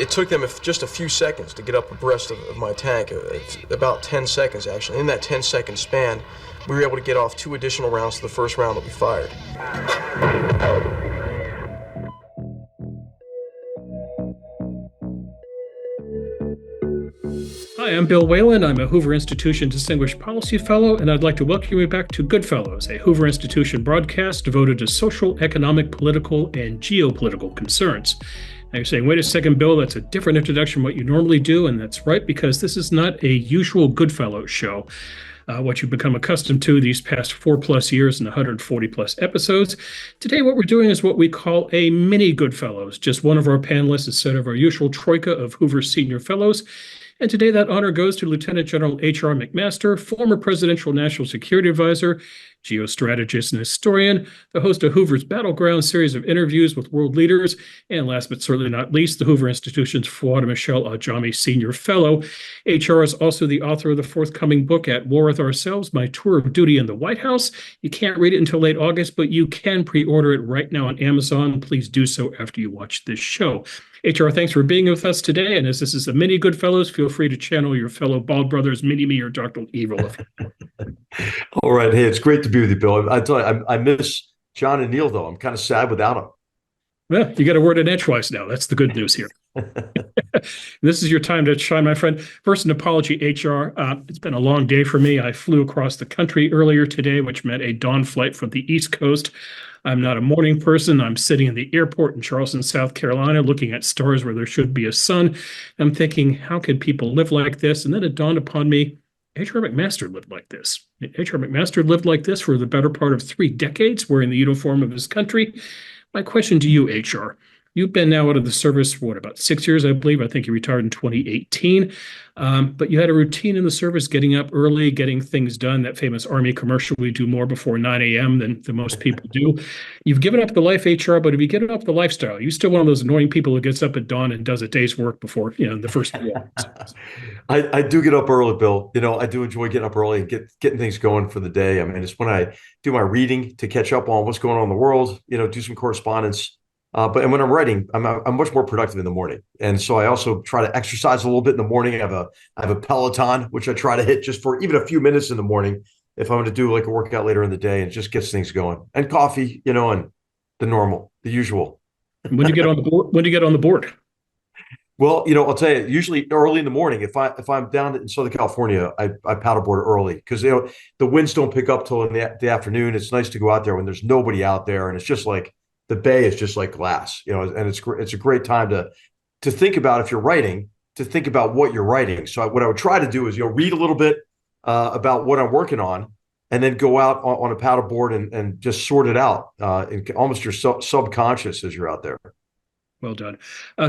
it took them just a few seconds to get up abreast of my tank, about 10 seconds actually. In that 10-second span, we were able to get off 2 additional rounds to the first round that we fired. Hi, I'm Bill Whalen. I'm a Hoover Institution Distinguished Policy Fellow, and I'd like to welcome you back to GoodFellows, a Hoover Institution broadcast devoted to social, economic, political, and geopolitical concerns. Now you're saying, wait a second, Bill, that's a different introduction from what you normally do, and that's right, because this is not a usual GoodFellows show. What you've become accustomed to these past 4+ years and 140+ episodes. Today, what we're doing is what we call a mini GoodFellows. Just one of our panelists instead of our usual troika of Hoover Senior Fellows. And today that honor goes to Lieutenant General H.R. McMaster, former presidential national security advisor, geostrategist and historian, the host of Hoover's Battleground series of interviews with world leaders, and last but certainly not least, the Hoover Institution's Fouad Ajami Senior Fellow. H.R. is also the author of the forthcoming book, At War with Ourselves, My Tour of Duty in the White House. You can't read it until late August, but you can pre-order it right now on Amazon. Please do so after you watch this show. HR, thanks for being with us today. And as this is a mini GoodFellows, feel free to channel your fellow bald brothers, Mini-Me or Dr. Evil. All right. Hey, it's great to be with you, Bill. I tell you, I miss John and Neil, though. I'm kind of sad without them. Well, you got a word in edgewise now. That's the good news here. This is your time to shine, my friend. First, an apology, HR. It's been a long day for me. I flew across the country earlier today, which meant a dawn flight from the East Coast. I'm not a morning person. I'm sitting in the airport in Charleston, South Carolina, looking at stars where there should be a sun. I'm thinking, how could people live like this? And then it dawned upon me, H.R. McMaster lived like this. H.R. McMaster lived like this for the better part of 3 decades, wearing the uniform of his country. My question to you, H.R., you've been now out of the service for, about 6 years, I believe. I think you retired in 2018. But you had a routine in the service, getting up early, getting things done. That famous Army commercial, we do more before 9 a.m. than most people do. You've given up the life, HR, but have you given up the lifestyle? You're still one of those annoying people who gets up at dawn and does a day's work before, the first meal. I do get up early, Bill. I do enjoy getting up early and getting things going for the day. I mean, it's when I do my reading to catch up on what's going on in the world, do some correspondence. And when I'm writing, I'm much more productive in the morning. And so I also try to exercise a little bit in the morning. I have a Peloton, which I try to hit just for even a few minutes in the morning if I'm going to do like a workout later in the day, and it just gets things going. And coffee, and the normal, the usual. When do you get on the board? When do you get on the board? Well, I'll tell you, usually early in the morning. If I'm down in Southern California, I paddleboard early because the winds don't pick up till in the afternoon. It's nice to go out there when there's nobody out there, and it's just like the bay is just like glass, and it's a great time to think about, if you're writing, to think about what you're writing. So what I would try to do is read a little bit about what I'm working on, and then go out on a paddleboard and just sort it out in almost your subconscious as you're out there. Well done.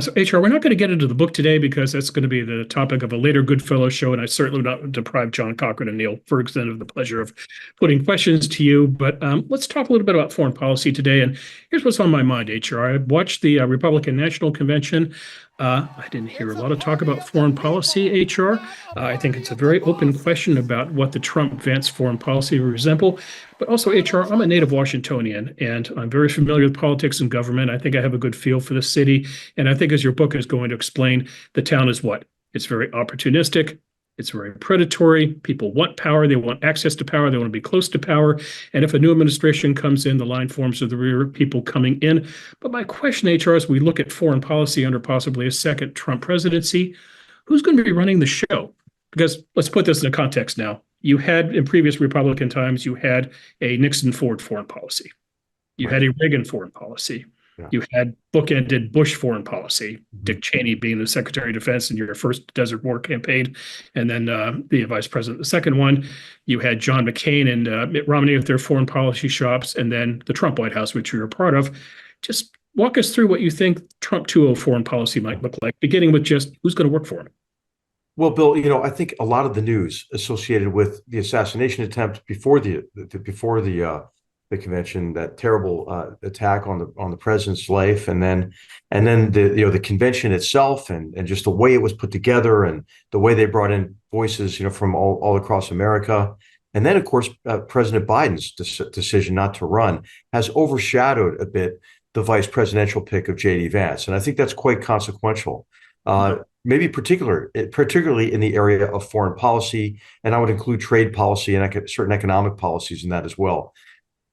So, HR, we're not going to get into the book today because that's going to be the topic of a later GoodFellows show, and I certainly would not deprive John Cochran and Neil Ferguson of the pleasure of putting questions to you. But let's talk a little bit about foreign policy today. And here's what's on my mind, HR. I watched the Republican National Convention. I didn't hear a lot of talk about foreign policy, HR. I think it's a very open question about what the Trump-Vance foreign policy will resemble. But also, HR, I'm a native Washingtonian, and I'm very familiar with politics and government. I think I have a good feel for the city. And I think as your book is going to explain, the town is what? It's very opportunistic. It's very predatory. People want power. They want access to power. They want to be close to power. And if a new administration comes in, the line forms of the rear people coming in. But my question, HR, as we look at foreign policy under possibly a second Trump presidency, who's going to be running the show? Because let's put this in a context now. You had, in previous Republican times, you had a Nixon-Ford foreign policy. You had a Reagan foreign policy. Yeah. You had bookended Bush foreign policy, Dick Cheney being the Secretary of Defense in your first Desert War campaign, and then the Vice President, the second one. You had John McCain and Mitt Romney with their foreign policy shops, and then the Trump White House, which you were a part of. Just walk us through what you think Trump 2.0 foreign policy might look like, beginning with just who's going to work for him. Well, Bill, I think a lot of the news associated with the assassination attempt before the convention, that terrible attack on the president's life, and then the convention itself, and just the way it was put together, and the way they brought in voices, from all across America, and then of course President Biden's decision not to run has overshadowed a bit the vice presidential pick of J.D. Vance, and I think that's quite consequential. maybe particularly in the area of foreign policy, and I would include trade policy and certain economic policies in that as well.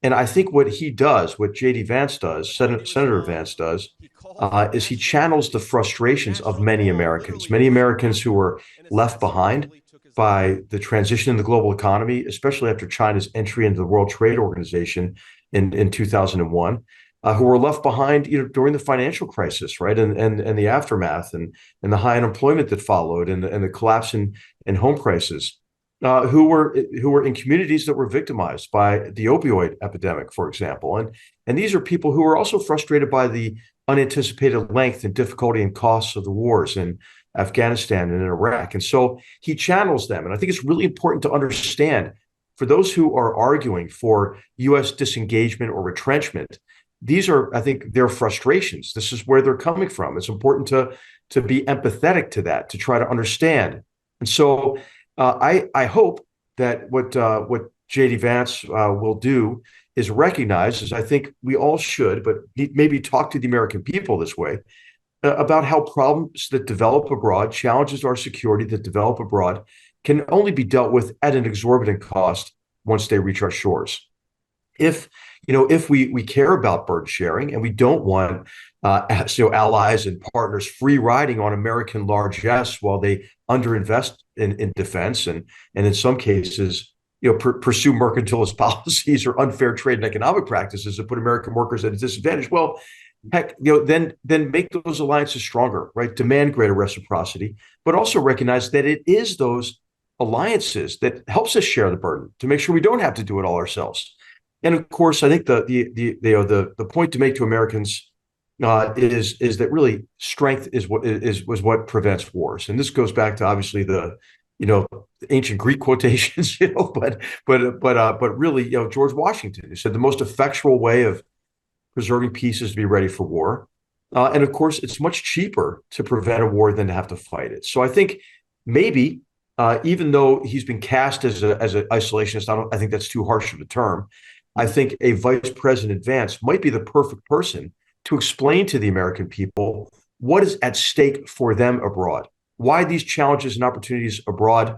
And I think what he does, what J.D. Vance does, Senator Vance does, is he channels the frustrations of many Americans who were left behind by the transition in the global economy, especially after China's entry into the World Trade Organization in 2001, who were left behind, during the financial crisis, right, and the aftermath, and the high unemployment that followed, and the collapse in home prices. Who were in communities that were victimized by the opioid epidemic, for example, and these are people who are also frustrated by the unanticipated length and difficulty and costs of the wars in Afghanistan and in Iraq, and so he channels them. And I think it's really important to understand, for those who are arguing for U.S. disengagement or retrenchment, these are, I think, their frustrations. This is where they're coming from. It's important to be empathetic to that, to try to understand, and so. I hope that what J.D. Vance will do is recognize, as I think we all should, but maybe talk to the American people this way, about how problems that develop abroad, challenges to our security that develop abroad, can only be dealt with at an exorbitant cost once they reach our shores. If we care about burden sharing, and we don't want allies and partners free riding on American largesse while they underinvest in defense, and in some cases pursue mercantilist policies or unfair trade and economic practices that put American workers at a disadvantage, well, heck, then make those alliances stronger, right? Demand greater reciprocity, but also recognize that it is those alliances that helps us share the burden to make sure we don't have to do it all ourselves. And of course, I think the point to make to Americans is that really strength is what prevents wars. And this goes back to obviously the ancient Greek quotations, but really, George Washington, who said the most effectual way of preserving peace is to be ready for war. And of course, it's much cheaper to prevent a war than to have to fight it. So I think maybe, even though he's been cast as an isolationist, I think that's too harsh of a term. I think a Vice President Vance might be the perfect person to explain to the American people what is at stake for them abroad, why these challenges and opportunities abroad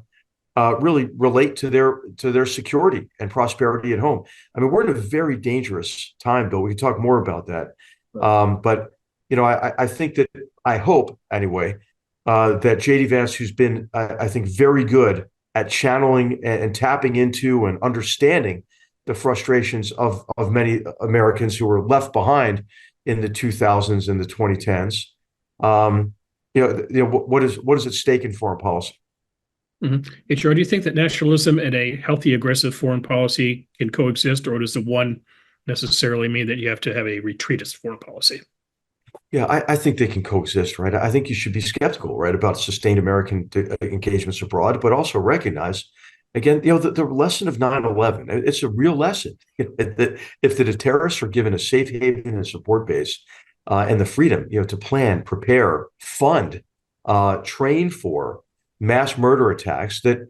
really relate to their security and prosperity at home. I mean, we're in a very dangerous time, Bill. We can talk more about that. But I think that, I hope anyway, that J.D. Vance, who's been, I think, very good at channeling and tapping into and understanding the frustrations of many Americans who were left behind in the 2000s and the 2010s. What is at stake in foreign policy? Mm-hmm. HR, do you think that nationalism and a healthy, aggressive foreign policy can coexist, or does the one necessarily mean that you have to have a retreatist foreign policy? Yeah, I think they can coexist, right? I think you should be skeptical, right, about sustained American engagements abroad, but also recognize, again, the lesson of 9/11. It's a real lesson that if the terrorists are given a safe haven and support base, and the freedom, to plan, prepare, fund, train for mass murder attacks, that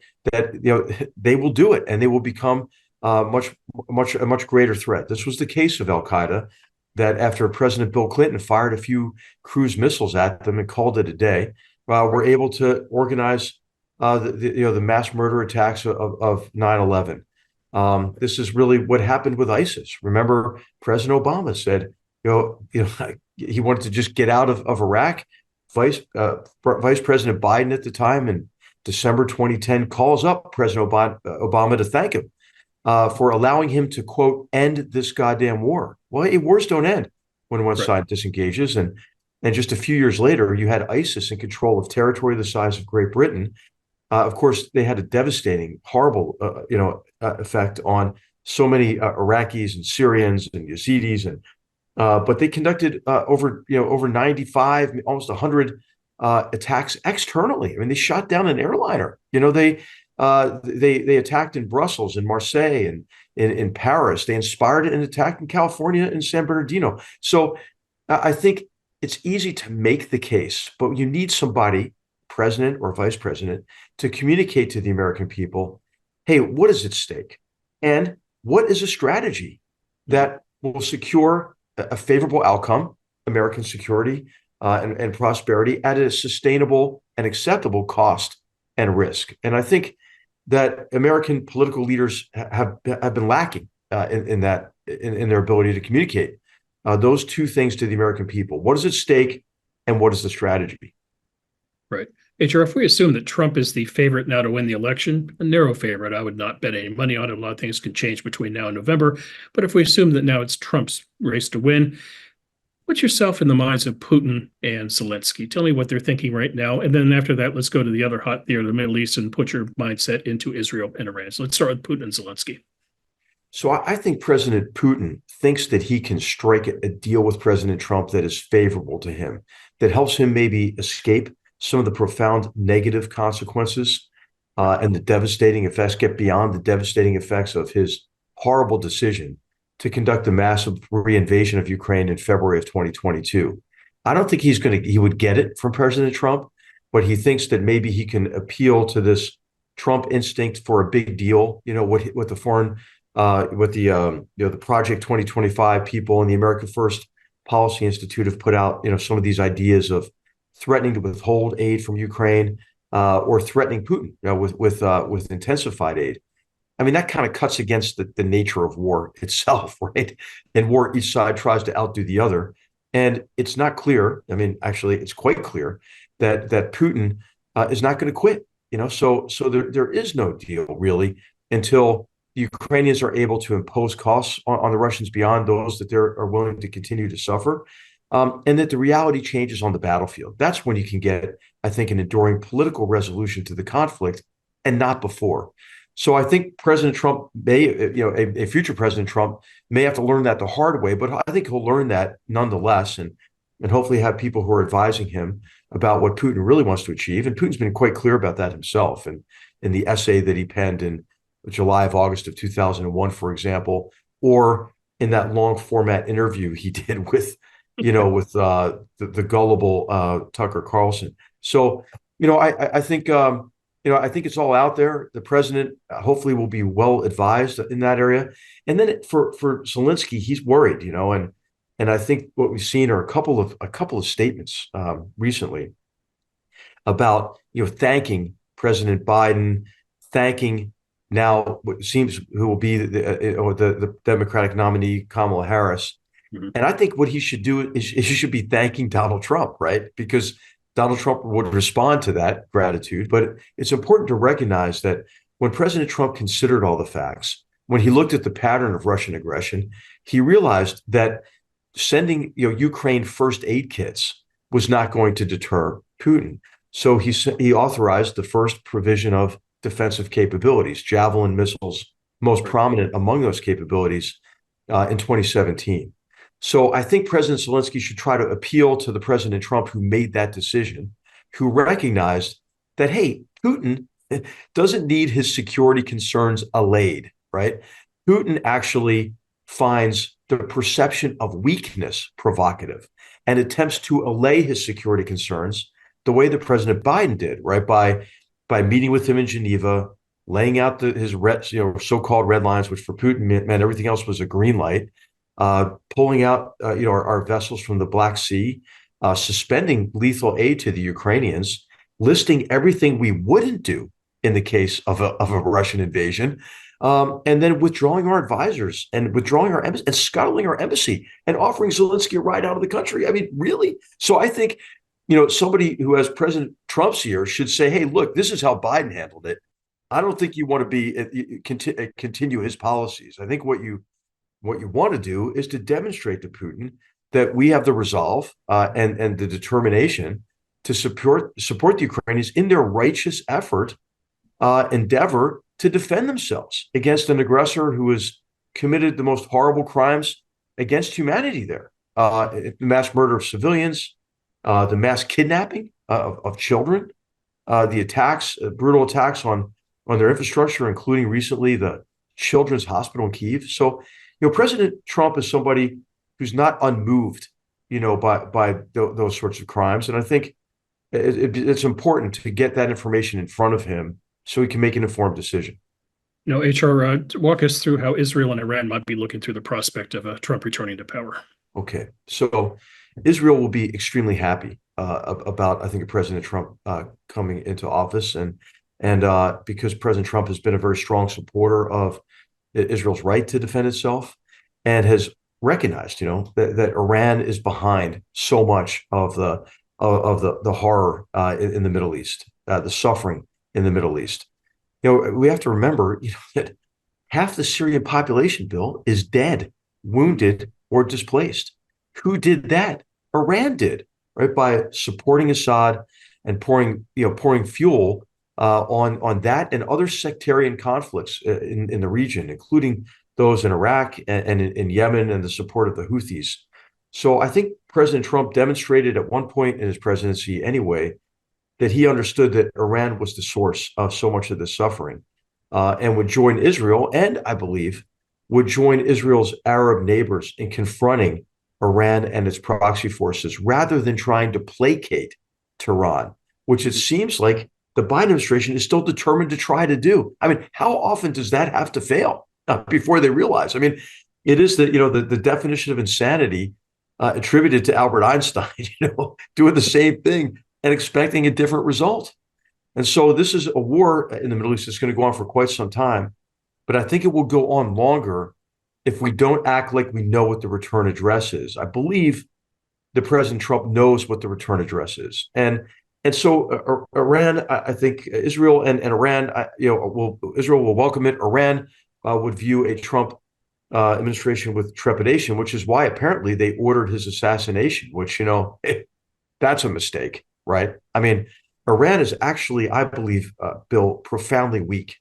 they will do it, and they will become a much greater threat. This was the case of Al Qaeda, that after President Bill Clinton fired a few cruise missiles at them and called it a day, were able to organize the mass murder attacks of 9/11. This is really what happened with ISIS. Remember, President Obama said, he wanted to just get out of Iraq. Vice President Biden at the time in December 2010 calls up President Obama to thank him for allowing him to, quote, end this goddamn war. Well, wars don't end when one side disengages. And just a few years later, you had ISIS in control of territory the size of Great Britain. Of course, they had a devastating, horrible, effect on so many Iraqis and Syrians and Yazidis, but they conducted over 95, almost 100 attacks externally. I mean, they shot down an airliner. They attacked in Brussels, in Marseille, and in Paris. They inspired an attack in California in San Bernardino. So I think it's easy to make the case, but you need somebody, president or vice president, to communicate to the American people, hey, what is at stake? And what is a strategy that will secure a favorable outcome, American security, and prosperity at a sustainable and acceptable cost and risk. And I think that American political leaders have been lacking in their ability to communicate those two things to the American people. What is at stake and what is the strategy? Right. HR, if we assume that Trump is the favorite now to win the election, a narrow favorite, I would not bet any money on it. A lot of things can change between now and November. But if we assume that now it's Trump's race to win, put yourself in the minds of Putin and Zelensky. Tell me what they're thinking right now. And then after that, let's go to the other hot theater, the Middle East, and put your mindset into Israel and Iran. So let's start with Putin and Zelensky. So I think President Putin thinks that he can strike a deal with President Trump that is favorable to him, that helps him maybe escape some of the profound negative consequences and the devastating effects, get beyond the devastating effects of his horrible decision to conduct a massive reinvasion of Ukraine in February of 2022. I don't think he would get it from President Trump, but he thinks that maybe he can appeal to this Trump instinct for a big deal, with the foreign, the Project 2025 people and the America First Policy Institute have put out, some of these ideas of threatening to withhold aid from Ukraine or threatening Putin, with intensified aid. I mean, that kind of cuts against the nature of war itself, right? In war, each side tries to outdo the other. And it's not clear. I mean, actually, it's quite clear that Putin is not going to quit. So there is no deal really until the Ukrainians are able to impose costs on the Russians beyond those that they are willing to continue to suffer. And that the reality changes on the battlefield. That's when you can get, I think, an enduring political resolution to the conflict, and not before. So I think President Trump may, a future President Trump may have to learn that the hard way, but I think he'll learn that nonetheless, and hopefully have people who are advising him about what Putin really wants to achieve. And Putin's been quite clear about that himself, and in the essay that he penned in August of 2001, for example, or in that long format interview he did with the gullible Tucker Carlson. So I think. I think it's all out there. The president hopefully will be well advised in that area. And then for Zelensky, he's worried, and I think what we've seen are a couple of statements recently about thanking President Biden, thanking now what seems who will be the Democratic nominee Kamala Harris. Mm-hmm. And I think what he should do is he should be thanking Donald Trump, right? Because Donald Trump would respond to that gratitude. But it's important to recognize that when President Trump considered all the facts, when he looked at the pattern of Russian aggression, he realized that sending Ukraine first aid kits was not going to deter Putin. So he authorized the first provision of defensive capabilities, Javelin missiles, most prominent among those capabilities in 2017. So I think President Zelensky should try to appeal to the President Trump who made that decision, who recognized that, hey, Putin doesn't need his security concerns allayed, right? Putin actually finds the perception of weakness provocative and attempts to allay his security concerns the way that President Biden did, right? By meeting with him in Geneva, laying out his so-called red lines, which for Putin meant everything else was a green light. Pulling out, our vessels from the Black Sea, suspending lethal aid to the Ukrainians, listing everything we wouldn't do in the case of a Russian invasion, and then withdrawing our advisors and withdrawing our embassy and scuttling our embassy and offering Zelensky a ride out of the country. I mean, really? So I think, somebody who has President Trump's ear should say, hey, look, this is how Biden handled it. I don't think you want to continue his policies. I think what you want to do is to demonstrate to Putin that we have the resolve and the determination to support the Ukrainians in their righteous endeavor to defend themselves against an aggressor who has committed the most horrible crimes against humanity there. The mass murder of civilians, the mass kidnapping of children, the attacks, brutal attacks on their infrastructure, including recently the Children's Hospital in Kyiv. So, President Trump is somebody who's not unmoved, by those sorts of crimes. And I think it's important to get that information in front of him so he can make an informed decision. HR, walk us through how Israel and Iran might be looking through the prospect of Trump returning to power. Okay. So, Israel will be extremely happy about, I think, President Trump coming into office, and because President Trump has been a very strong supporter of Israel's right to defend itself, and has recognized, that Iran is behind so much of the horror in the Middle East, the suffering in the Middle East. We have to remember, that half the Syrian population, Bill, is dead, wounded, or displaced. Who did that? Iran did, right? By supporting Assad and pouring fuel on that and other sectarian conflicts in the region, including those in Iraq and in Yemen, and the support of the Houthis. So I think President Trump demonstrated at one point in his presidency anyway that he understood that Iran was the source of so much of the suffering, and would join Israel, and I believe would join Israel's Arab neighbors in confronting Iran and its proxy forces, rather than trying to placate Tehran, which it seems like the Biden administration is still determined to try to do. I mean, how often does that have to fail before they realize? I mean, it is the definition of insanity attributed to Albert Einstein, doing the same thing and expecting a different result. And so this is a war in the Middle East that's going to go on for quite some time, but I think it will go on longer if we don't act like we know what the return address is. I believe that President Trump knows what the return address is. And so Iran, I think Israel and Iran, Israel will welcome it. Iran would view a Trump administration with trepidation, which is why apparently they ordered his assassination, which, that's a mistake, right? I mean, Iran is actually, I believe, Bill, profoundly weak.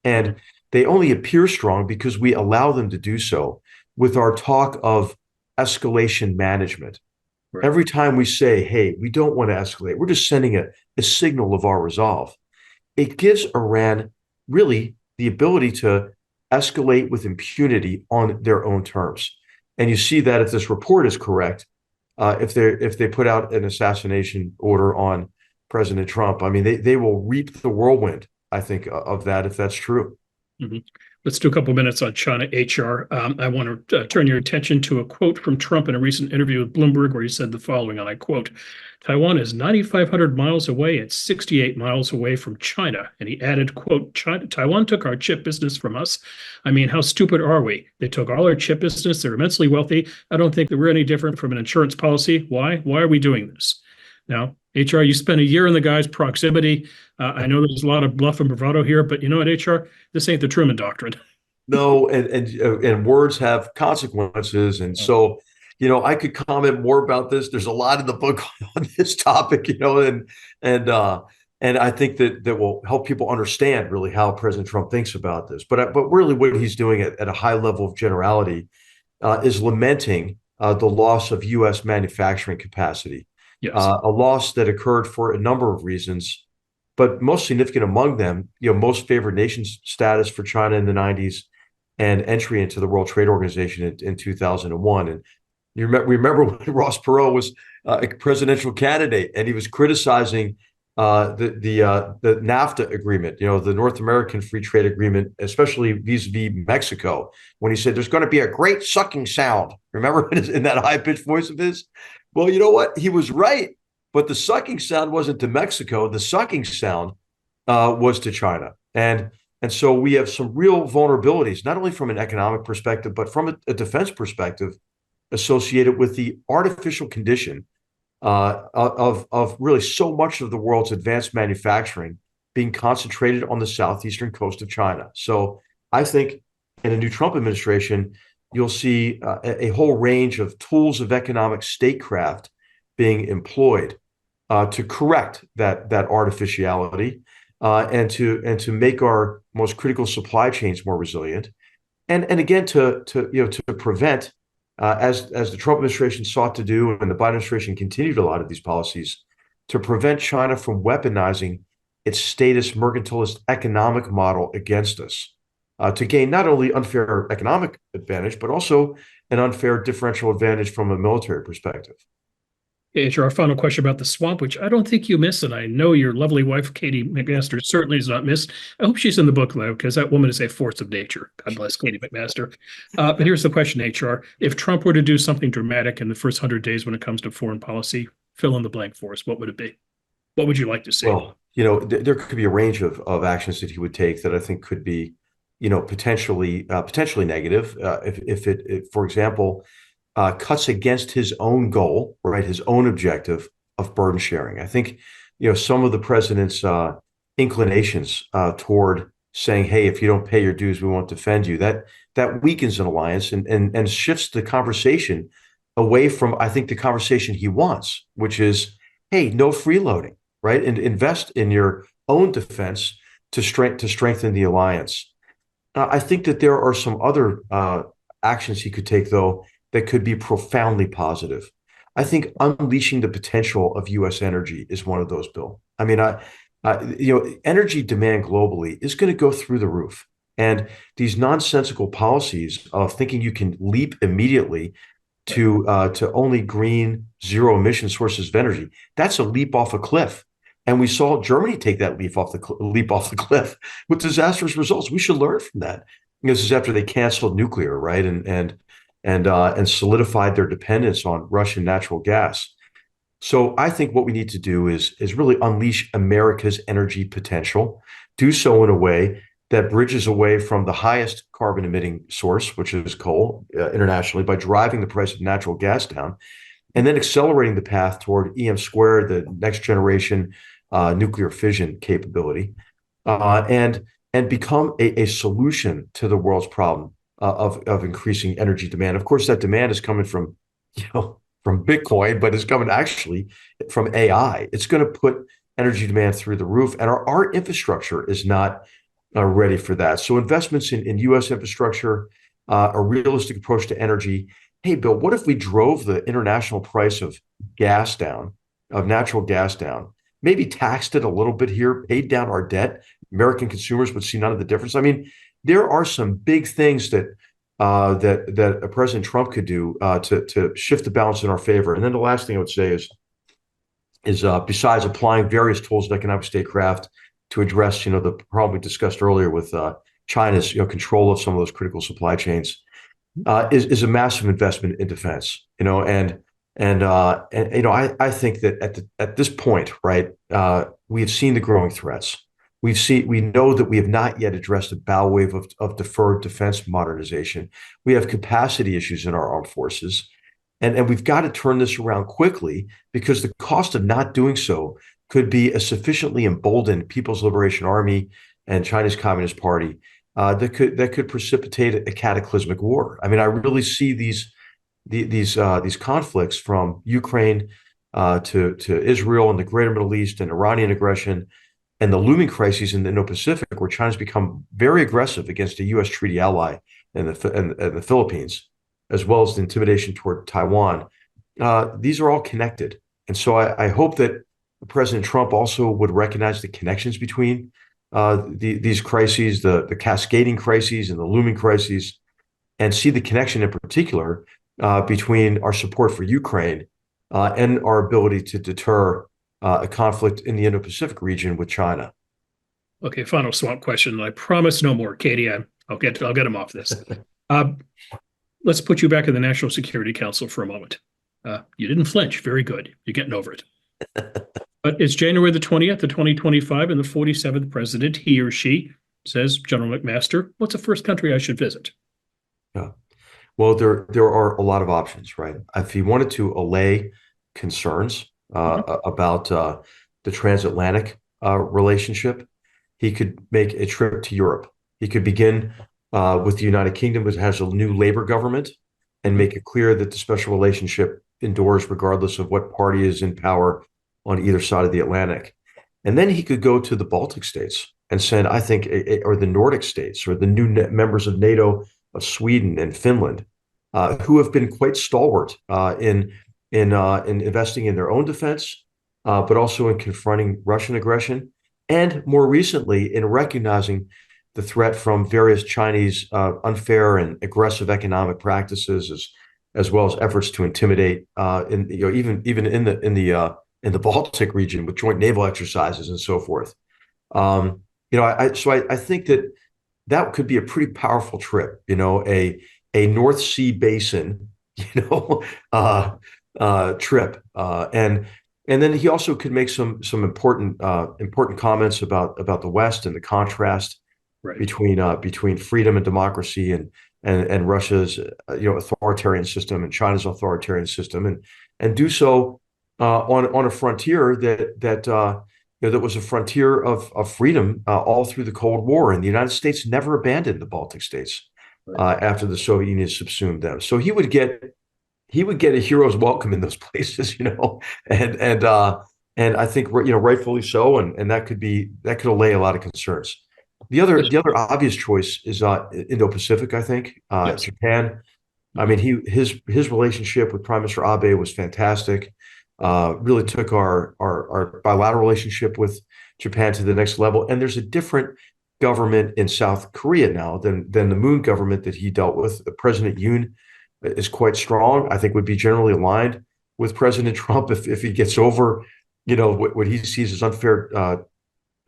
And they only appear strong because we allow them to do so with our talk of escalation management. Right. Every time we say, hey, we don't want to escalate, we're just sending a signal of our resolve. It gives Iran really the ability to escalate with impunity on their own terms. And you see that if this report is correct, if they put out an assassination order on President Trump, I mean, they will reap the whirlwind, I think, of that, if that's true. Mm-hmm. Let's do a couple minutes on China, HR. I want to turn your attention to a quote from Trump in a recent interview with Bloomberg, where he said the following, and I quote, "Taiwan is 9,500 miles away. It's 68 miles away from China." And he added, quote, "Taiwan took our chip business from us. I mean, how stupid are we? They took all our chip business. They're immensely wealthy. I don't think that we're any different from an insurance policy. Why? Why are we doing this?" Now, HR, you spent a year in the guy's proximity. I know there's a lot of bluff and bravado here, but you know what, HR? This ain't the Truman Doctrine. No, and words have consequences. And so, I could comment more about this. There's a lot in the book on this topic, and I think that will help people understand really how President Trump thinks about this. But really what he's doing at a high level of generality is lamenting the loss of U.S. manufacturing capacity. Yes. A loss that occurred for a number of reasons, but most significant among them, most favored nations status for China in the 90s and entry into the World Trade Organization in 2001. And you remember when Ross Perot was a presidential candidate and he was criticizing the NAFTA agreement, the North American Free Trade Agreement, especially vis-a-vis Mexico, when he said there's going to be a great sucking sound. Remember in that high-pitched voice of his? Well, you know what? He was right, but the sucking sound wasn't to Mexico. The sucking sound was to China. And so we have some real vulnerabilities, not only from an economic perspective, but from a defense perspective associated with the artificial condition of really so much of the world's advanced manufacturing being concentrated on the southeastern coast of China. So I think in a new Trump administration, you'll see a whole range of tools of economic statecraft being employed to correct that artificiality and to make our most critical supply chains more resilient, and again to prevent, as the Trump administration sought to do, and the Biden administration continued a lot of these policies, to prevent China from weaponizing its statist mercantilist economic model against us. To gain not only unfair economic advantage, but also an unfair differential advantage from a military perspective. HR, final question about the swamp, which I don't think you miss, and I know your lovely wife, Katie McMaster, certainly is not missed. I hope she's in the book, though, because that woman is a force of nature. God bless Katie McMaster. But here's the question, HR. If Trump were to do something dramatic in the first 100 days when it comes to foreign policy, fill in the blank for us. What would it be? What would you like to see? Well, there could be a range of actions that he would take that I think could be, potentially negative. If for example, cuts against his own goal, right, his own objective of burden sharing. I think, some of the president's inclinations toward saying, "Hey, if you don't pay your dues, we won't defend you," that weakens an alliance and shifts the conversation away from, I think, the conversation he wants, which is, "Hey, no freeloading, right, and invest in your own defense to strengthen the alliance." I think that there are some other actions he could take, though, that could be profoundly positive. I think unleashing the potential of U.S. energy is one of those, Bill. I mean, energy demand globally is going to go through the roof. And these nonsensical policies of thinking you can leap immediately to only green zero emission sources of energy, that's a leap off a cliff. And we saw Germany take that leap off the cliff with disastrous results. We should learn from that. This is after they canceled nuclear, right, and solidified their dependence on Russian natural gas. So I think what we need to do is really unleash America's energy potential, do so in a way that bridges away from the highest carbon emitting source, which is coal, internationally, by driving the price of natural gas down, and then accelerating the path toward EM squared, the next generation nuclear fission capability, and become a solution to the world's problem of increasing energy demand. Of course, that demand is coming from Bitcoin, but it's coming actually from AI. It's going to put energy demand through the roof, and our infrastructure is not ready for that. So investments in U.S. infrastructure, a realistic approach to energy. Hey, Bill, what if we drove the international price of gas down, of natural gas down, maybe taxed it a little bit here, paid down our debt? American consumers would see none of the difference. I mean, there are some big things that President Trump could do to shift the balance in our favor. And then the last thing I would say is besides applying various tools of economic statecraft to address, the problem we discussed earlier with China's control of some of those critical supply chains, is a massive investment in defense. I think that at this point, right, we have seen the growing threats. We know that we have not yet addressed a bow wave of deferred defense modernization. We have capacity issues in our armed forces, and we've got to turn this around quickly, because the cost of not doing so could be a sufficiently emboldened People's Liberation Army and China's Communist Party that could precipitate a cataclysmic war. I mean, I really see these conflicts from Ukraine to Israel and the greater Middle East and Iranian aggression, and the looming crises in the Indo-Pacific, where China's become very aggressive against a U.S. treaty ally in the Philippines, as well as the intimidation toward Taiwan. These are all connected. And so I hope that President Trump also would recognize the connections between these crises, the cascading crises and the looming crises, and see the connection in particular between our support for Ukraine and our ability to deter a conflict in the Indo-Pacific region with China. Okay, final swamp question. I promise no more, Katie. I'll get him off this. Let's put you back in the National Security Council for a moment. You didn't flinch. Very good. You're getting over it. But it's January the 20th, of 2025, and the 47th president, he or she, says, General McMaster, what's the first country I should visit? Yeah. Well, there are a lot of options, right? If he wanted to allay concerns about the transatlantic relationship, he could make a trip to Europe. He could begin with the United Kingdom, which has a new Labour government, and make it clear that the special relationship endures regardless of what party is in power on either side of the Atlantic. And then he could go to the Baltic states and send, I think, or the Nordic states, or the new members of NATO of Sweden and Finland, who have been quite stalwart in investing in their own defense, but also in confronting Russian aggression, and more recently in recognizing the threat from various Chinese unfair and aggressive economic practices as well as efforts to intimidate, even in the Baltic region with joint naval exercises and so forth. I think that could be a pretty powerful trip. A North Sea basin, trip, and then he also could make some important comments about the West and the contrast Right. between freedom and democracy and Russia's authoritarian system and China's authoritarian system, and do so on a frontier that was a frontier of freedom all through the Cold War, and the United States never abandoned the Baltic states after the Soviet Union subsumed them. So he would get a hero's welcome in those places, and I think rightfully so, and that could allay a lot of concerns. The other obvious choice is Indo-Pacific. I think Yes. Japan. I mean, his relationship with Prime Minister Abe was fantastic. Really took our bilateral relationship with Japan to the next level. And there's a different government in South Korea now than the Moon government that he dealt with. President Yoon is quite strong. I think would be generally aligned with President Trump if he gets over, what he sees as unfair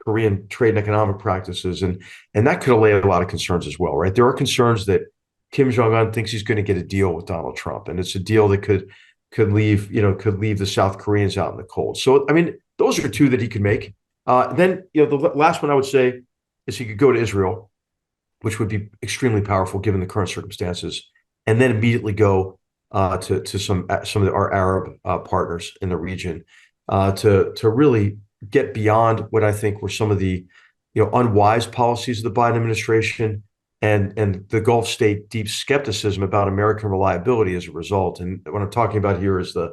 Korean trade and economic practices, and that could allay a lot of concerns as well, right? There are concerns that Kim Jong-un thinks he's going to get a deal with Donald Trump, and it's a deal that could leave the South Koreans out in the cold. So, I mean, those are two that he could make. Then, the last one I would say is he could go to Israel, which would be extremely powerful given the current circumstances, and then immediately go to some of our Arab partners in the region to really get beyond what I think were some of the unwise policies of the Biden administration and the Gulf state deep skepticism about American reliability as a result. And what I'm talking about here is the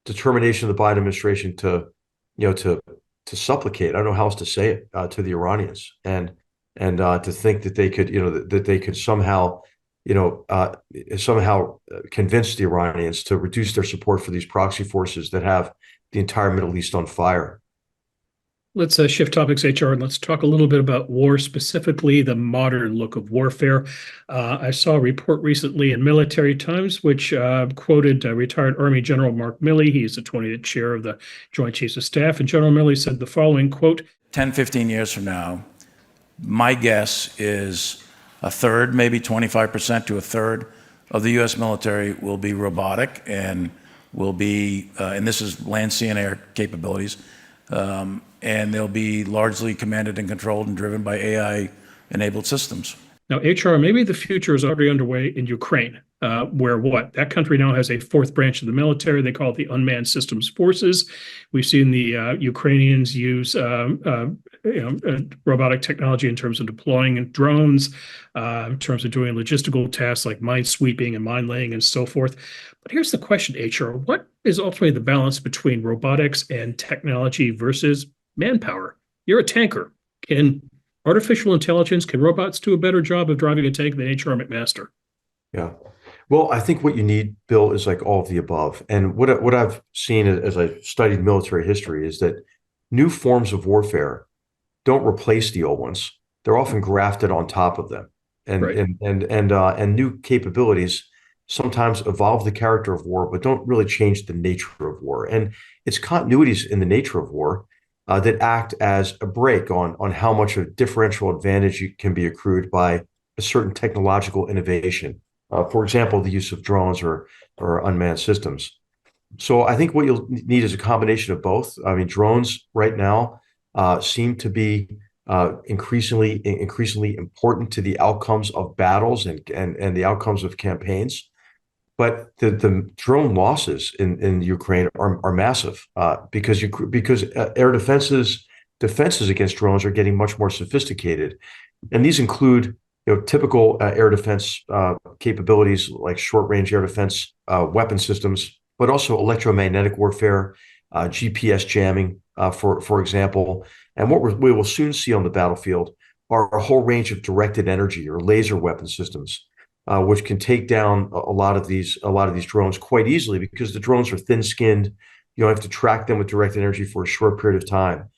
determination of the Biden administration to supplicate, I don't know how else to say it, to the Iranians, and to think that they could that they could somehow convince the Iranians to reduce their support for these proxy forces that have the entire Middle East on fire. Let's shift topics, HR, and let's talk a little bit about war, specifically the modern look of warfare. I saw a report recently in Military Times, which quoted retired Army General Mark Milley. He's the 20th chair of the Joint Chiefs of Staff. And General Milley said the following, quote, 10, 15 years from now, my guess is a third, maybe 25% to a third of the U.S. military will be robotic and will be, and this is land, sea, and air capabilities, and they'll be largely commanded and controlled and driven by AI-enabled systems. Now, HR, maybe the future is already underway in Ukraine, where that country now has a fourth branch of the military. They call it the Unmanned Systems Forces. We've seen the Ukrainians use robotic technology in terms of deploying drones, in terms of doing logistical tasks like mine sweeping and mine laying and so forth. But here's the question, HR. What is ultimately the balance between robotics and technology versus manpower? You're a tanker. Can artificial intelligence, can robots do a better job of driving a tank than H.R. McMaster? Yeah. Well, I think what you need, Bill, is like all of the above. And what I've seen as I've studied military history is that new forms of warfare don't replace the old ones. They're often grafted on top of them. And Right. and new capabilities sometimes evolve the character of war, but don't really change the nature of war. And it's continuities in the nature of war that act as a brake on how much of differential advantage can be accrued by a certain technological innovation. For example, the use of drones or unmanned systems. So I think what you'll need is a combination of both. I mean, drones right now seem to be increasingly important to the outcomes of battles and the outcomes of campaigns. But the drone losses in Ukraine are massive because air defenses against drones are getting much more sophisticated, and these include typical air defense capabilities like short range air defense weapon systems, but also electromagnetic warfare, GPS jamming, for example. And what we will soon see on the battlefield are a whole range of directed energy or laser weapon systems, which can take down a lot of these drones quite easily because the drones are thin-skinned. You don't have to track them with directed energy for a short period of time.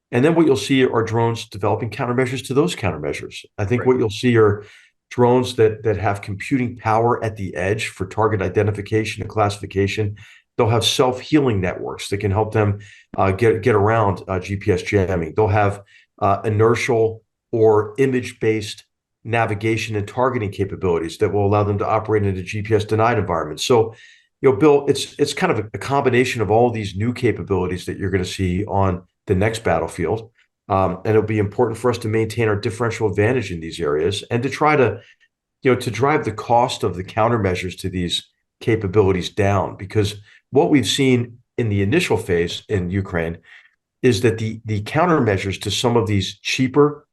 And then what you'll see are drones developing countermeasures to those countermeasures. I think Right. what you'll see are drones that have computing power at the edge for target identification and classification. They'll have self-healing networks that can help them get around GPS jamming. They'll have inertial or image-based navigation and targeting capabilities that will allow them to operate in a GPS-denied environment. So, Bill, it's kind of a combination of all these new capabilities that you're going to see on the next battlefield. And it'll be important for us to maintain our differential advantage in these areas and to try to, to drive the cost of the countermeasures to these capabilities down. Because what we've seen in the initial phase in Ukraine is that the countermeasures to some of these cheaper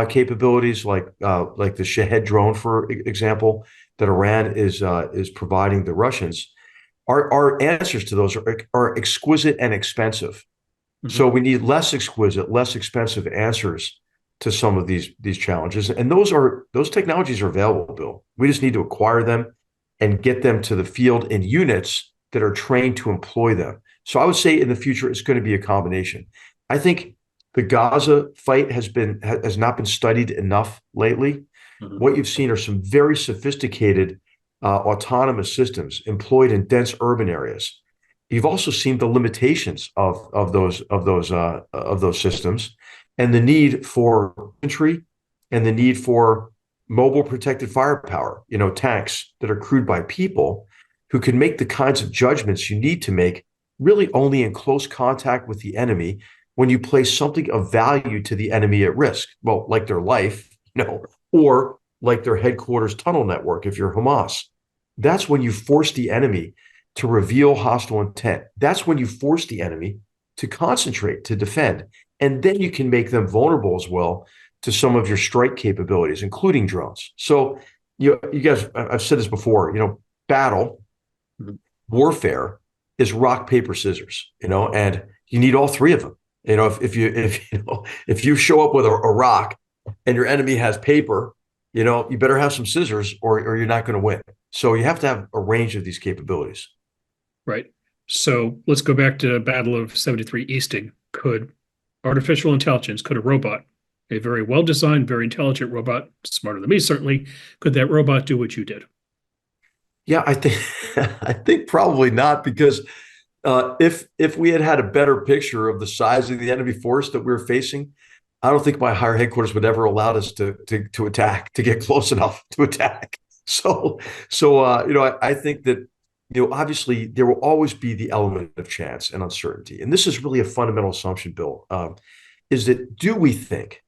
capabilities, like the Shahed drone, for example, that Iran is providing the Russians, our answers to those are exquisite and expensive. Mm-hmm. So we need less exquisite, less expensive answers to some of these challenges, and those technologies are available, Bill. We just need to acquire them and get them to the field in units that are trained to employ them. So I would say in the future, it's going to be a combination. I think the Gaza fight has not been studied enough lately. Mm-hmm. What you've seen are some very sophisticated autonomous systems employed in dense urban areas. You've also seen the limitations of those systems, and the need for infantry and the need for mobile protected firepower. Tanks that are crewed by people who can make the kinds of judgments you need to make really only in close contact with the enemy, when you place something of value to the enemy at risk. Well, like their life, or like their headquarters tunnel network if you're Hamas. That's when you force the enemy to reveal hostile intent. That's when you force the enemy to concentrate, to defend. And then you can make them vulnerable as well to some of your strike capabilities, including drones. So you guys, I've said this before, battle, warfare is rock, paper, scissors, and you need all three of them. If you show up with a rock and your enemy has paper, you better have some scissors or you're not going to win. So you have to have a range of these capabilities. Right. So let's go back to Battle of 73 Easting. Could artificial intelligence, could a robot, a very well-designed, very intelligent robot, smarter than me certainly, could that robot do what you did? Yeah, I think probably not, because if we had a better picture of the size of the enemy force that we were facing, I don't think my higher headquarters would ever allow us to attack, to get close enough to attack. So I think that obviously there will always be the element of chance and uncertainty, and this is really a fundamental assumption, Bill. Is that do we think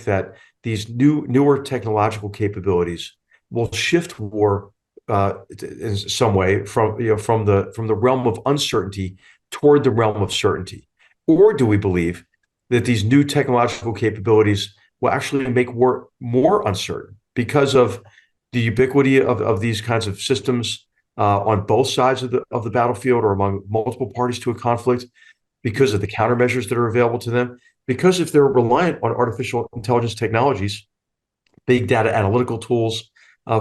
that these newer technological capabilities will shift war in some way from the realm of uncertainty toward the realm of certainty? Or do we believe that these new technological capabilities will actually make war more uncertain because of the ubiquity of these kinds of systems on both sides of the battlefield or among multiple parties to a conflict, because of the countermeasures that are available to them? Because if they're reliant on artificial intelligence technologies, big data analytical tools,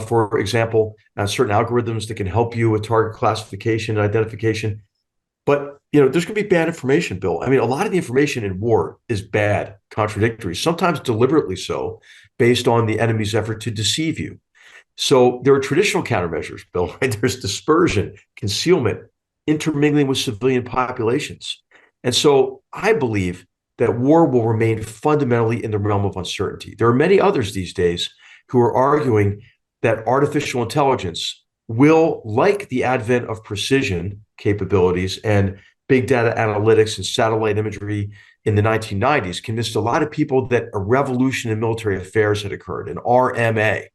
for example, certain algorithms that can help you with target classification and identification. But, there's going to be bad information, Bill. I mean, a lot of the information in war is bad, contradictory, sometimes deliberately so, based on the enemy's effort to deceive you. So there are traditional countermeasures, Bill, right? There's dispersion, concealment, intermingling with civilian populations. And so I believe that war will remain fundamentally in the realm of uncertainty. There are many others these days who are arguing that artificial intelligence will, like the advent of precision capabilities and big data analytics and satellite imagery in the 1990s, convinced a lot of people that a revolution in military affairs had occurred, an RMA.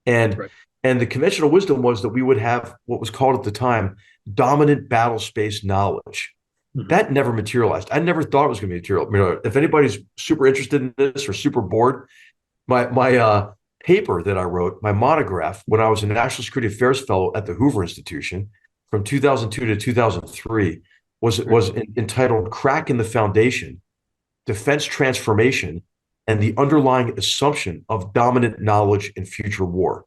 And the conventional wisdom was that we would have what was called at the time dominant battle space knowledge. Mm-hmm. That never materialized. I never thought it was going to be material. If anybody's super interested in this or super bored, my paper that I wrote, my monograph, when I was a National Security Affairs Fellow at the Hoover Institution from 2002 to 2003, was entitled "Cracking the Foundation: Defense Transformation and the Underlying Assumption of Dominant Knowledge in Future War."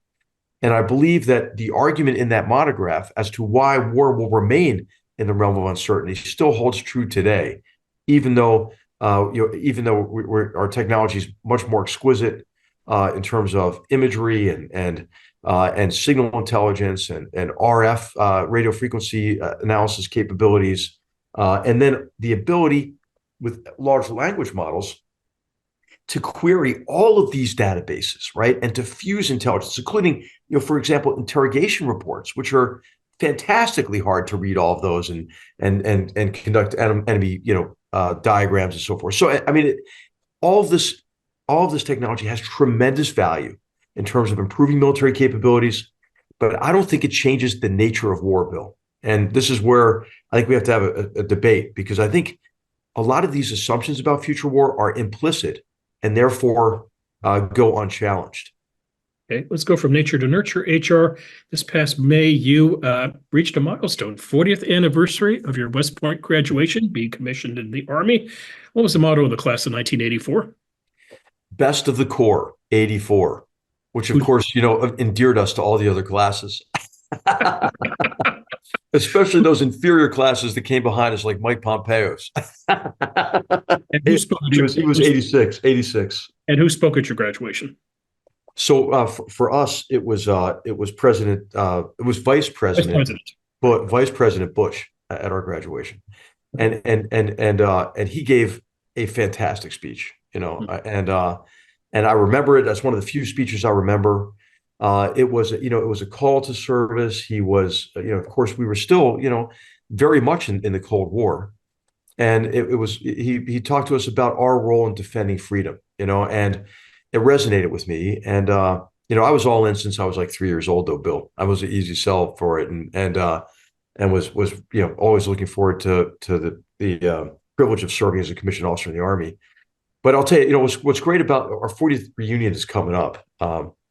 And I believe that the argument in that monograph as to why war will remain in the realm of uncertainty still holds true today, even though our technology is much more exquisite, in terms of imagery and signal intelligence and RF radio frequency analysis capabilities, and then the ability with large language models to query all of these databases, right, and to fuse intelligence, including, for example, interrogation reports, which are fantastically hard to read all of those and conduct enemy, diagrams and so forth. So, I mean, all of this technology has tremendous value in terms of improving military capabilities, but I don't think it changes the nature of war, Bill. And this is where I think we have to have a debate, because I think a lot of these assumptions about future war are implicit and therefore go unchallenged. Okay, let's go from nature to nurture. HR, this past May, you reached a milestone, 40th anniversary of your West Point graduation, being commissioned in the Army. What was the motto of the class of 1984? Best of the Corps, 84, which of course, endeared us to all the other classes. Especially those inferior classes that came behind us, like Mike Pompeo's. And who spoke he was 86. And who spoke at your graduation? So for us, it was President, it was Vice President Bush at our graduation, and he gave a fantastic speech, and I remember it as one of the few speeches I remember. It was a call to service. He was, of course, we were still, very much in the Cold War, and he talked to us about our role in defending freedom, and it resonated with me. And I was all in since I was like 3 years old, though, Bill. I was an easy sell for it, and was always looking forward to the privilege of serving as a commissioned officer in the Army. But I'll tell you, what's great about our 40th reunion is coming up,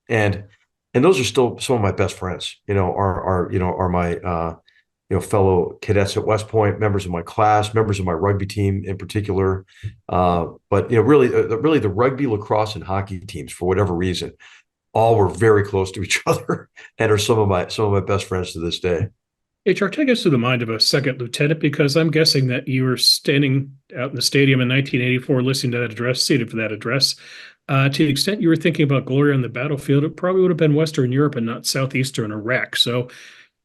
and those are still some of my best friends. Are my fellow cadets at West Point, members of my class, members of my rugby team in particular. But really the rugby, lacrosse, and hockey teams, for whatever reason, all were very close to each other and are some of my best friends to this day. HR, take us to the mind of a second lieutenant, because I'm guessing that you were standing out in the stadium in 1984 listening to that address, seated for that address. To the extent you were thinking about glory on the battlefield, it probably would have been Western Europe and not Southeastern Iraq. So,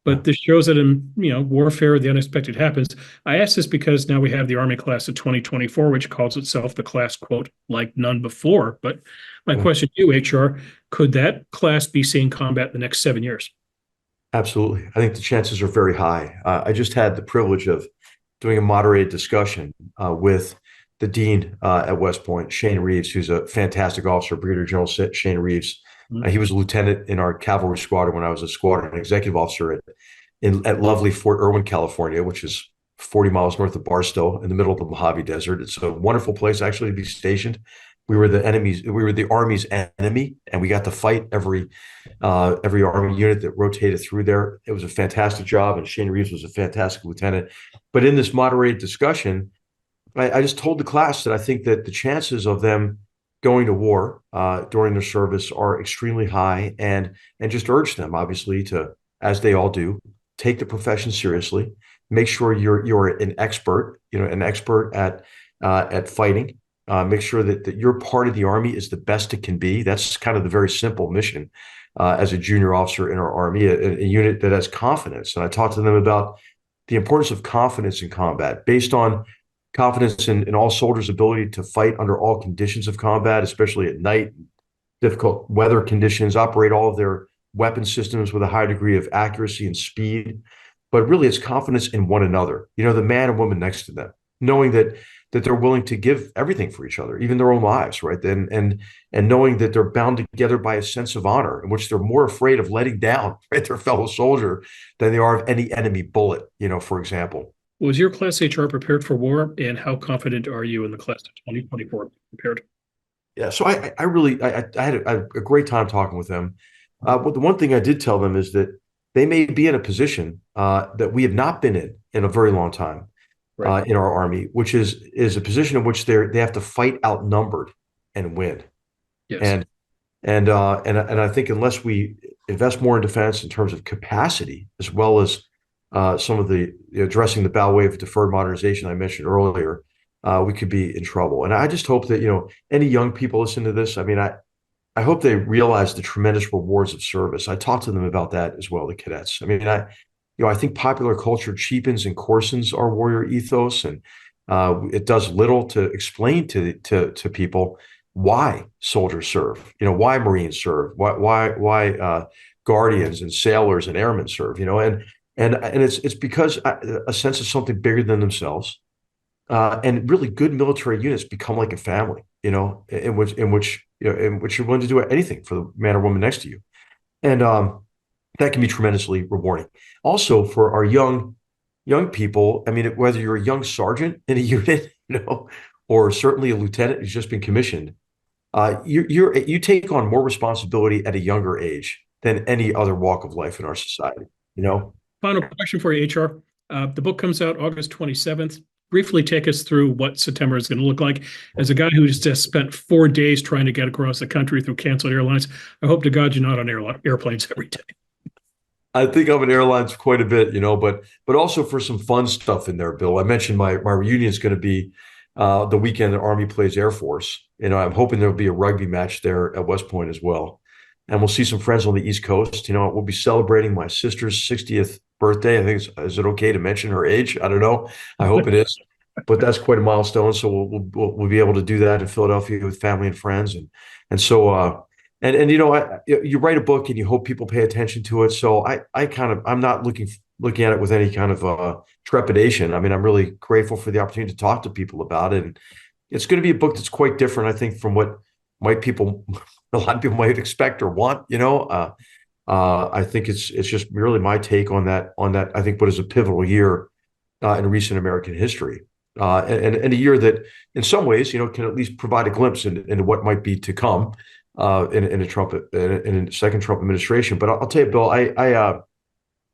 but this shows that in warfare, the unexpected happens. I ask this because now we have the Army class of 2024, which calls itself the class, quote, like none before. But my question to you, HR, could that class be seeing combat in the next 7 years? Absolutely. I think the chances are very high. I just had the privilege of doing a moderated discussion with the dean at West Point, Shane Reeves, who's a fantastic officer, Brigadier General Shane Reeves. He was a lieutenant in our cavalry squadron when I was a squadron executive officer at lovely Fort Irwin, California, which is 40 miles north of Barstow in the middle of the Mojave Desert. It's a wonderful place actually to be stationed. We were the Army's enemy, and we got to fight every Army unit that rotated through there. It was a fantastic job, and Shane Reeves was a fantastic lieutenant. But in this moderated discussion, I just told the class that I think that the chances of them going to war during their service are extremely high, and just urge them, obviously, to, as they all do, take the profession seriously. Make sure you're an expert, at fighting. Make sure that your part of the Army is the best it can be. That's kind of the very simple mission as a junior officer in our Army, a unit that has confidence. And I talked to them about the importance of confidence in combat, based on confidence in all soldiers' ability to fight under all conditions of combat, especially at night, difficult weather conditions, operate all of their weapon systems with a high degree of accuracy and speed. But really, it's confidence in one another, the man and woman next to them, knowing that they're willing to give everything for each other, even their own lives, right? And knowing that they're bound together by a sense of honor, in which they're more afraid of letting down, right, their fellow soldier than they are of any enemy bullet, for example. Was your class HR prepared for war, and how confident are you in the class of 2024 prepared? Yeah, so I had a great time talking with them. But the one thing I did tell them is that they may be in a position that we have not been in a very long time. Right. In our Army, which is a position in which they have to fight outnumbered and win. Yes. And I think unless we invest more in defense in terms of capacity, as well as some of the addressing the bow wave of deferred modernization I mentioned earlier, we could be in trouble. And I just hope that any young people listen to this. I mean, I hope they realize the tremendous rewards of service. I talked to them about that as well, the cadets. I mean, I think popular culture cheapens and coarsens our warrior ethos, and it does little to explain to people why soldiers serve. Why Marines serve, why guardians and sailors and airmen serve. And it's because a sense of something bigger than themselves, and really good military units become like a family. In which you're willing to do anything for the man or woman next to you, and that can be tremendously rewarding. Also, for our young people, I mean, whether you're a young sergeant in a unit, or certainly a lieutenant who's just been commissioned, you take on more responsibility at a younger age than any other walk of life in our society. Final question for you, HR. The book comes out August 27th. Briefly take us through what September is going to look like. As a guy who's just spent 4 days trying to get across the country through canceled airlines, I hope to God you're not on airplanes every day. I think I'm in airlines quite a bit, but also for some fun stuff in there, Bill. I mentioned my reunion is going to be the weekend the Army plays Air Force. I'm hoping there'll be a rugby match there at West Point as well. And we'll see some friends on the East Coast. We'll be celebrating my sister's 60th birthday. I think is it okay to mention her age? I don't know. I hope it is, but that's quite a milestone. So we'll be able to do that in Philadelphia with family and friends, and so you write a book and you hope people pay attention to it. So I'm not looking at it with any kind of trepidation. I mean, I'm really grateful for the opportunity to talk to people about it, and it's going to be a book that's quite different, I think, from what a lot of people might expect or want. I think it's just merely my take on that. I think what is a pivotal year in recent American history, and a year that, in some ways, can at least provide a glimpse into what might be to come in a second Trump administration. But I'll tell you, Bill,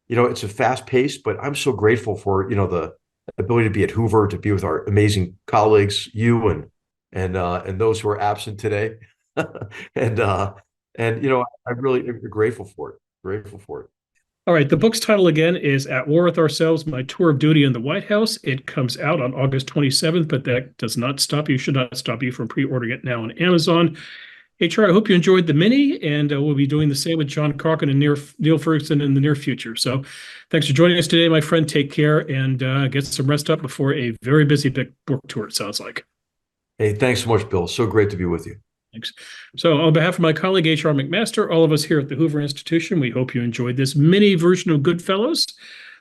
it's a fast pace, but I'm so grateful for the ability to be at Hoover, to be with our amazing colleagues, you and those who are absent today, and I'm really grateful for it. Grateful for it. All right. The book's title again is At War with Ourselves, My Tour of Duty in the White House. It comes out on August 27th, but that does not stop you, should not stop you from pre-ordering it now on Amazon. HR, I hope you enjoyed the mini, and we'll be doing the same with John Cochran and Neil Ferguson in the near future. So thanks for joining us today, my friend. Take care and get some rest up before a very busy book tour, it sounds like. Hey, thanks so much, Bill. So great to be with you. Thanks. So on behalf of my colleague, H.R. McMaster, all of us here at the Hoover Institution, we hope you enjoyed this mini version of GoodFellows.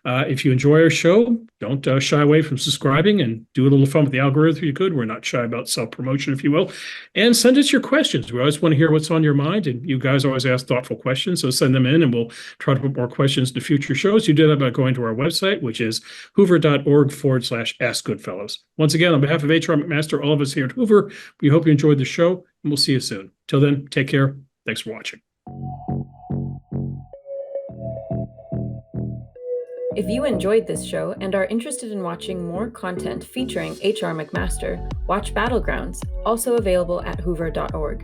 If you enjoy our show, don't shy away from subscribing and do a little fun with the algorithm if you could. We're not shy about self-promotion, if you will. And send us your questions. We always want to hear what's on your mind, and you guys always ask thoughtful questions, so send them in, and we'll try to put more questions to future shows. You do that by going to our website, which is hoover.org/askgoodfellows. Once again, on behalf of H.R. McMaster, all of us here at Hoover, we hope you enjoyed the show, and we'll see you soon. Till then, take care. Thanks for watching. If you enjoyed this show and are interested in watching more content featuring H.R. McMaster, watch Battlegrounds, also available at hoover.org.